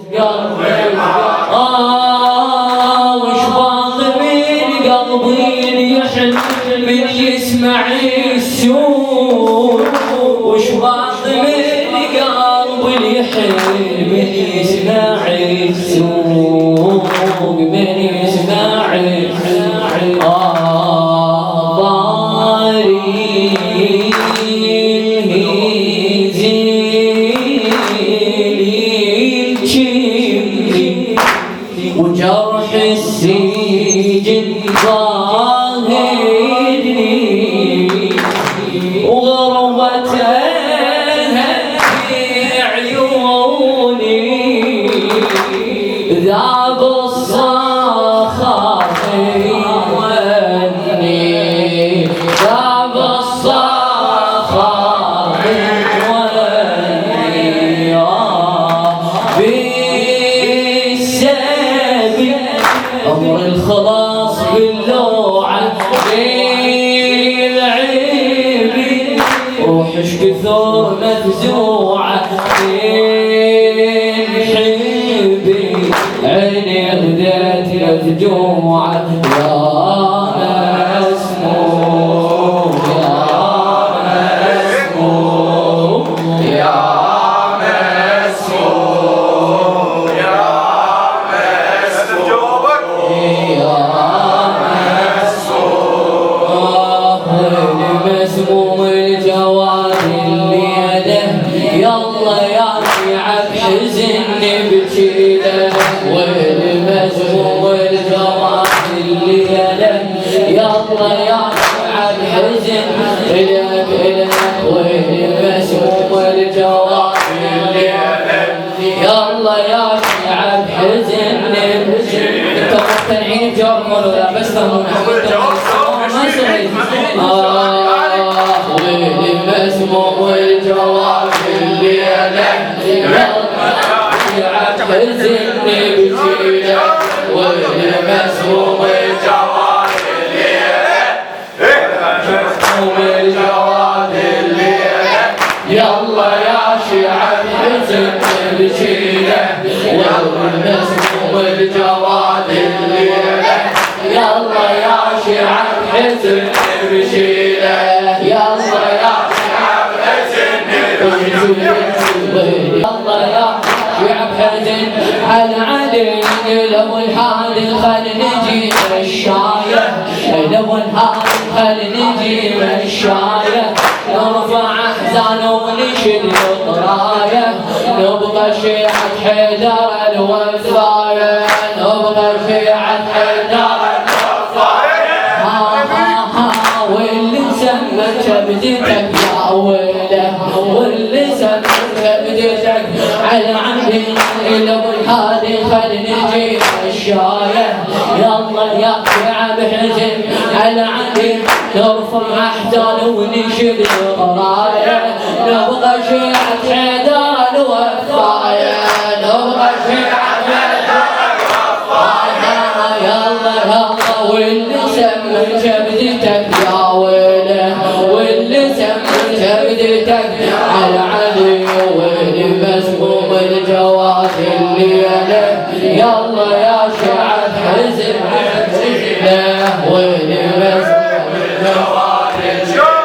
وش باطل من قلبي يحن من يسمع السوق وش باطل من قلبي يحن من يسمع السوق من يسمع وجرح السجن ظاهرني وغربتها في عيوني ذاب الصخر وني ذاب الصخر وني أمر الخلاص باللوعة بالعيب روحش كثر مفزوعة حبي عيني غدت مفجوعة يا مسموم يا مسموم يا مسموم الجواد الليله يلا يا شيعة حزن بجيله والمسموم الجواد الليله يلا يا شيعة حزن إلك والمسموم الجواد الليله يلا يا شيعة حزن بجيله انتم مقتنعين بجوابهم ولا بس تفهمون والمسموم الجواب الليله يلا حزن بجيله والمسموم الجواب الليله مسموم الجواب الليله يلا يا شيعة حزن بجيله والمسموم الجواب الليله يلا يا شيعة حزن بجيله يلا يا شيعة حزن بجيله يلا يا شيعة حزن على علي لو الحادي خل نجيب الشاية لو الحادي خل نجيب الشاية نرفع احزان ونشد الطراية نبغى شيعة حيدر الوفاية نبغى شيعة حيدر واللي سمى كبدتك يا ويله واللي سمى كبدتك على عندي لو الهادي خل نجيب الشاية يلا يا شيعة حزن على عندي نرفع احزان ونشد الطراية نبغى شيعة حيدر الوفاية نبغى شيعة حيدر الوفاية يلا يلا واللي سمى كبدتك يا ويله واللي سمى كبدتك على علي والمسموم الجواد الليله يلا يا شيعة حزن بجيله والمسموم الجواد الليله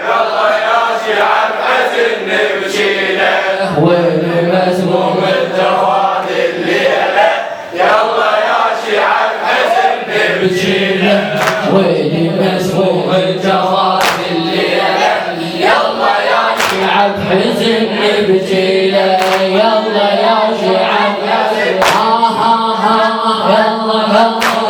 يلا يا شيعة حزن بجيله والمسموم الجواد الليله يلا يا شيعة حزن بجيله والمسموم الجواد الليله يلا يا شيعة حزن بجيله يلا يا شيعة يلا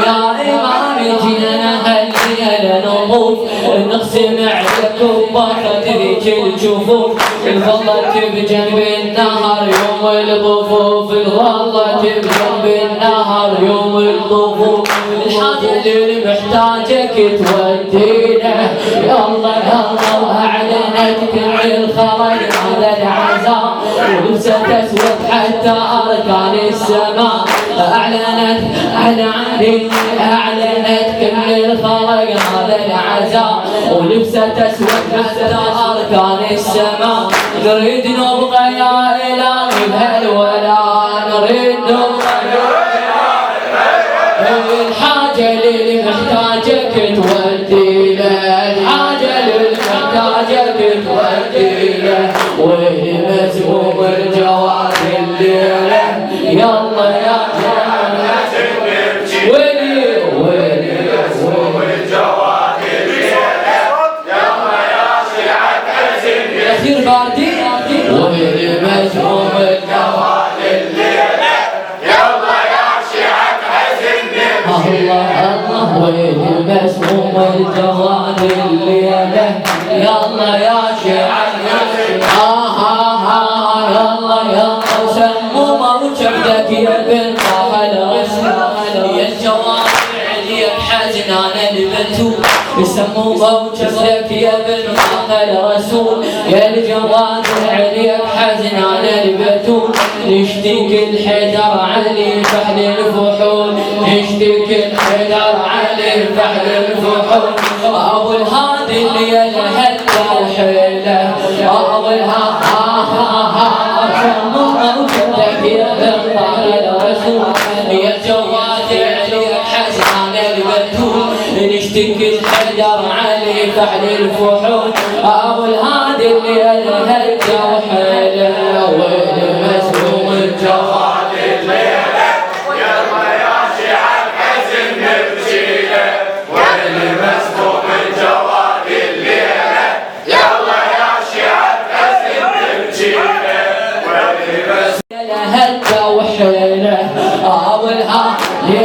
يا إمام جينا هلينا نطوف نقسم عليكم بطة ذيك الجفوف الظلة بجنب النهر يوم الضفوف الظلة بجنب النهر يوم الضفوف الحاجة اللي محتاجك تودينا يلا يلا وأعلنتك الخرج هذا العزاء ولبست أسود حتى أركان السماء أعلنت كل الخلق هذا العزاء، ولبست أسود حتى أركان السماء. نريد نبقى يا إلهي بهالولا، نريد نبقى الحاجة اللي محتاجك تودي له، الحاجة اللي محتاجك تودي له. وين مسموم الجواد الليلة يلا يا جماعة ويلي مسموم الجواد الليلة يلا يا شيعة حزن يصير باردي. وين مسموم الجواد الليلة يلا يا شيعة حزن الله وين مسموم الجواد الليلة يلا يا شيعة يلا سمومة وشبدك يا بنت طه الرسول، يا الجوامع عليك حزنانة البتول. سمومة وشبدك يا بنت طه الرسول، يا الجوامع عليك حزنانة البتول. نشتكي الحيدر علي فحل الفحول، نشتكي الحيدر علي فحل الفحول. أبو الهادي اللي يلهدى وحيله، أبو الهادي يا بنت الرسول، يا الجواد عليك حزنان البتول. نشتكي الحيدر علي فحل الفحول، أبو الهادي اللي يلهدى وحيله. وين مسموم الجواد الليلة يلا يا شيعة الحزن نبكيله. وين مسموم الجواد الليلة يلا يا شيعة الحزن نبكيله. هدى وحيله أبو الهادي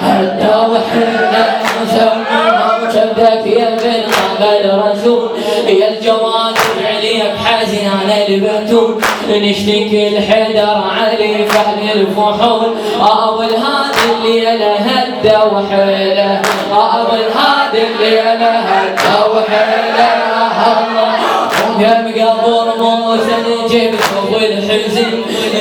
هدى وحيله. سموها وشبدك يا بنت الرسول، يا الجواد عليك حزنان البتول. نشتكي الحيدر علي فحل الفحول، أبو الهادي اللي هدى وحيله، أبو الهادي اللي هدى وحيله. يا مقبور موسى نجيب فوق الحزن،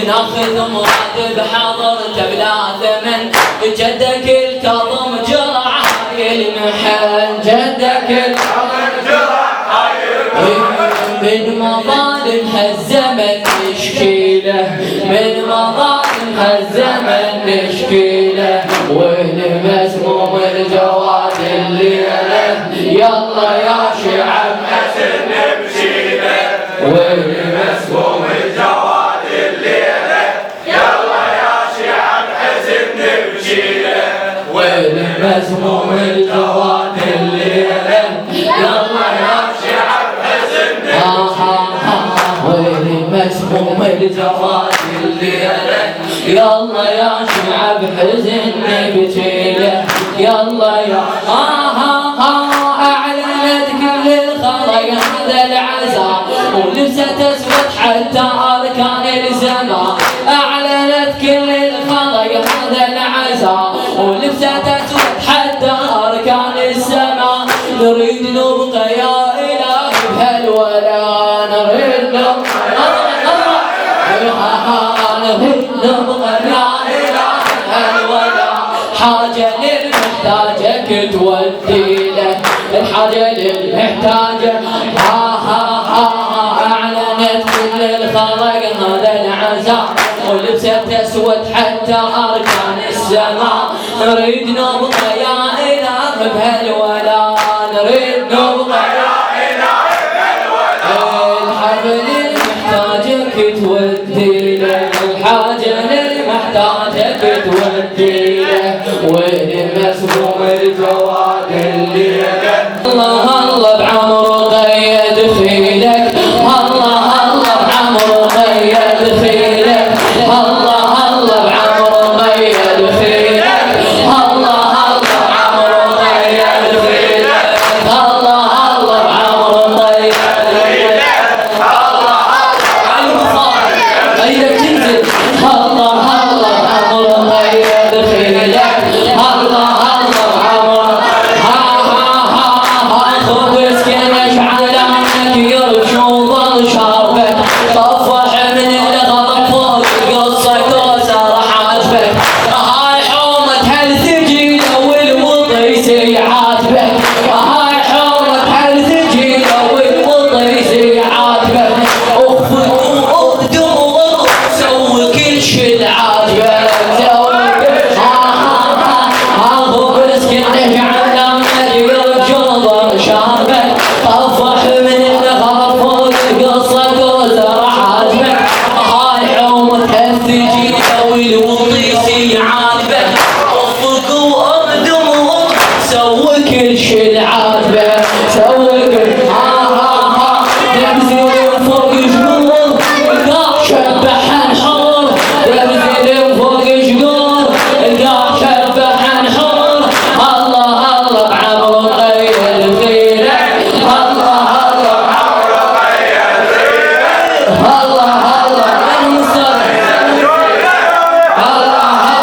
ناخذ مراد بحضرته بلا ثمن. جدك الكظم جرع هاي المحن، جدك الكظم جرع هاي المحن. من مظالم هالزمن نشكيله، من مظالم هالزمن نشكيله. وين مسموم الجواد الليلة يلا يا شعب حسن نبشيله. وين مسموم الجواد الليلة يلا يا شعب حسن نبشيله. وين مسموم الجواد الليلة يلا يا شعب حسن نبشيله. وين مسموم الجواد الليلة يلا يا شعب حزن نبشيله. يلا يا أعلنت كل الخلق هذا العزاء، ولبست أسود حتى أركان السماء. أعلنت كل الخلق هذا العزاء، ولبست أسود حتى أركان السماء. نريد نبقى يا إلهي بهالولا، نريد نبقى يا إلهي بهالولا. حاجة للمحتاجك تودي له، الحاجة للمحتاجة. أعلنت كل الخلق هذا العزاء، ولبست أسود حتى أركان السماء. نريد نبقى يا إله بهالولا، نريد نبقى يا إله بهالولا. الحاجة للمحتاجك تودي له، الحاجة للمحتاجك تودي له. وين مسموم الجواد الليلة الله الله بعمرو قيد خيلك، الله الله بعمرو قيد خيلك، الله الله بعمرو قيد خيلك، الله الله بعمرو قيد خيلك، الله الله بعمرو قيد خيلك، الله الله قيد تنزل، الله الله بعمرو قيد خيلك، الله الله بعمرو خبز كنش على العيدة والوطيسي عاتبه وفقوا أقدمهم سووا كل شي عاتبه سووا كل ينزل فوق جنور القاع شبح الحور ينزل فوق جنور القاع شبح الحور الله الله عمرو غير الغيرة الله الله عمرو غير الغيرة الله الله انصر الله الله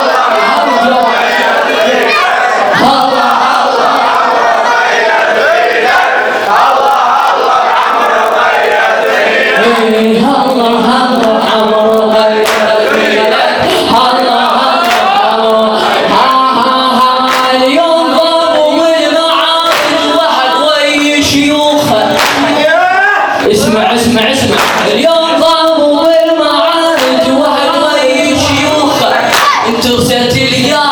اسمع اسمع اسمع اليوم ضربوا بالمعارج واحد ويا شيوخه انتو ستلقى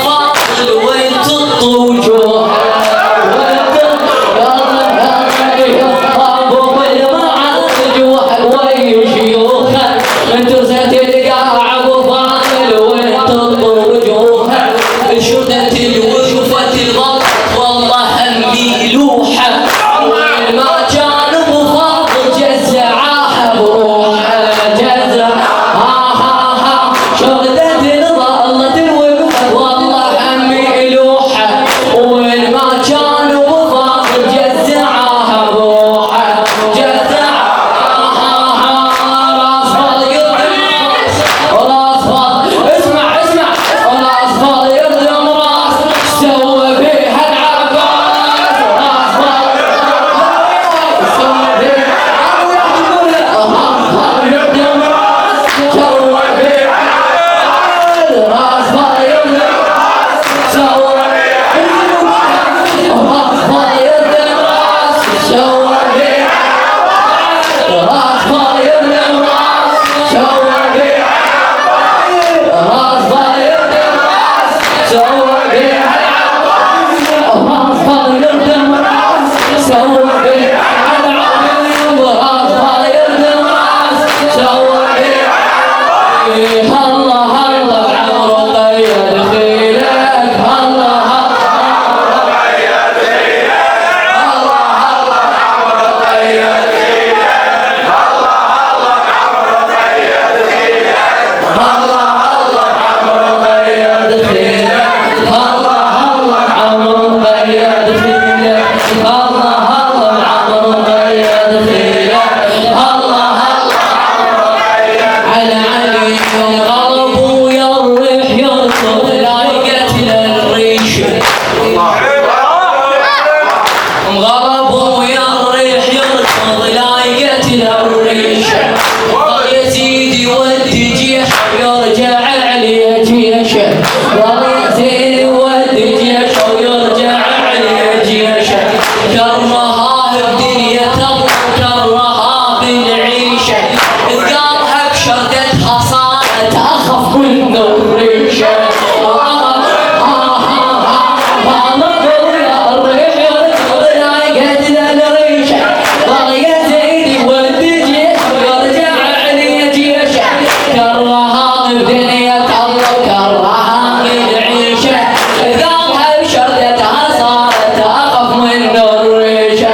فاضل وين تطوا وجوهه ضربوا بالمعارج واحد ويا شيوخه انتو ستلقى فاضل وين تطوا وجوهه شردة الوقفة الغلط والله همي لوحه ما كان بفاضل جزعاها بروحه جزع شردة ظلت الوقفة والله همي لوحه وين ما كان بفاضل جزعاها بروحه جزع راس فاضل وراس فاضل اسمع اسمع وراس فاضل يظلم راس سوى فيها العباس راس فاضل سوى فيها يظلم راس سوى فيها راس فاضل يظلم راس سوى راس فاضل يظلم راس سوى فيها راس فاضل يظلم راس سوى فيها راس فاضل يظلم راس سوى فيها راس فاضل يظلم راس سوى فيها راس فاضل يظلم راس سوى فيها الله الله عمرو غير خيلك الله عمرو غير خيلك الله عمرو غير خيلك الله عمرو غير خيلك الله عمرو غير خيلك الله عمرو غير خيلك الله عمرو غير خيلك الله على علي الغرب ويا الريح يركض لا يقتل الريش مغرب ويا الريح يركض لا يقتل الريش يزيد يودي جيش ويرجع عليه جيشه يزيد يودي جيش ويرجع عليه جيشه كرهها الدنيا تمر كرهها بالعيشه قالها بشردتها صارت اخف كل الريشه الريح يركض لا يقتل الريشه يزيد يودي جيش ويرجع عليه جيشه كرهها الدنيا تمر كرهها بالعيشه قالها بشردتها صارت اخف من الريشه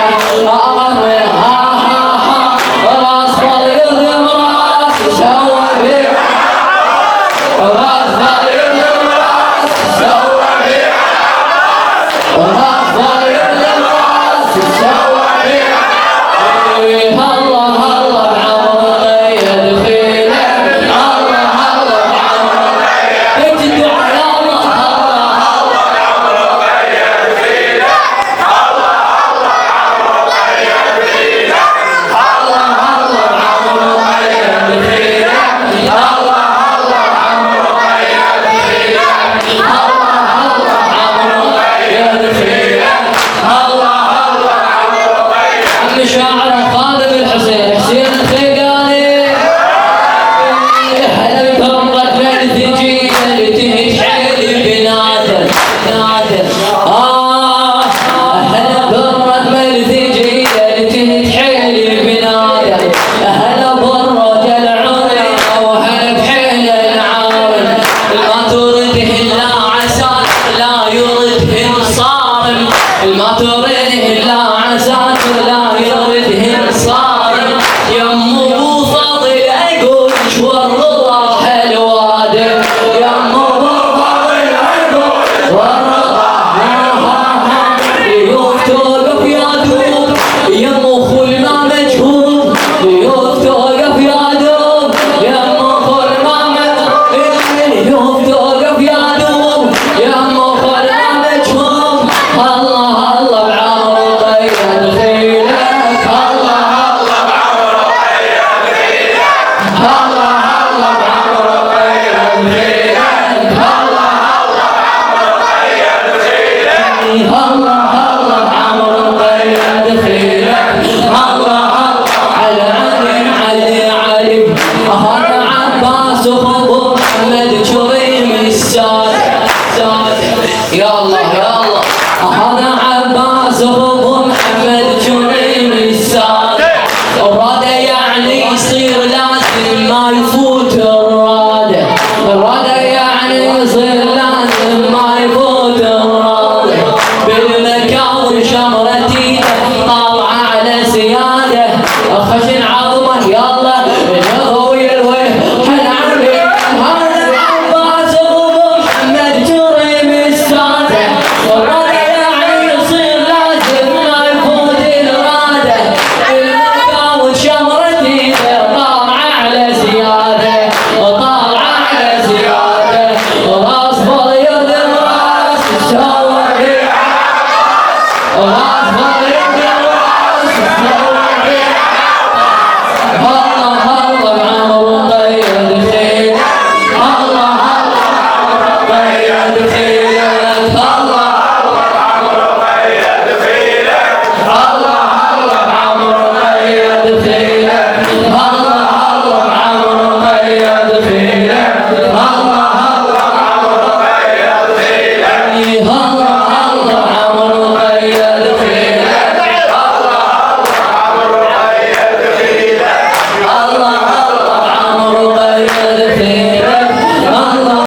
راس فاضل يظلم راس سوى فيها راس فاضل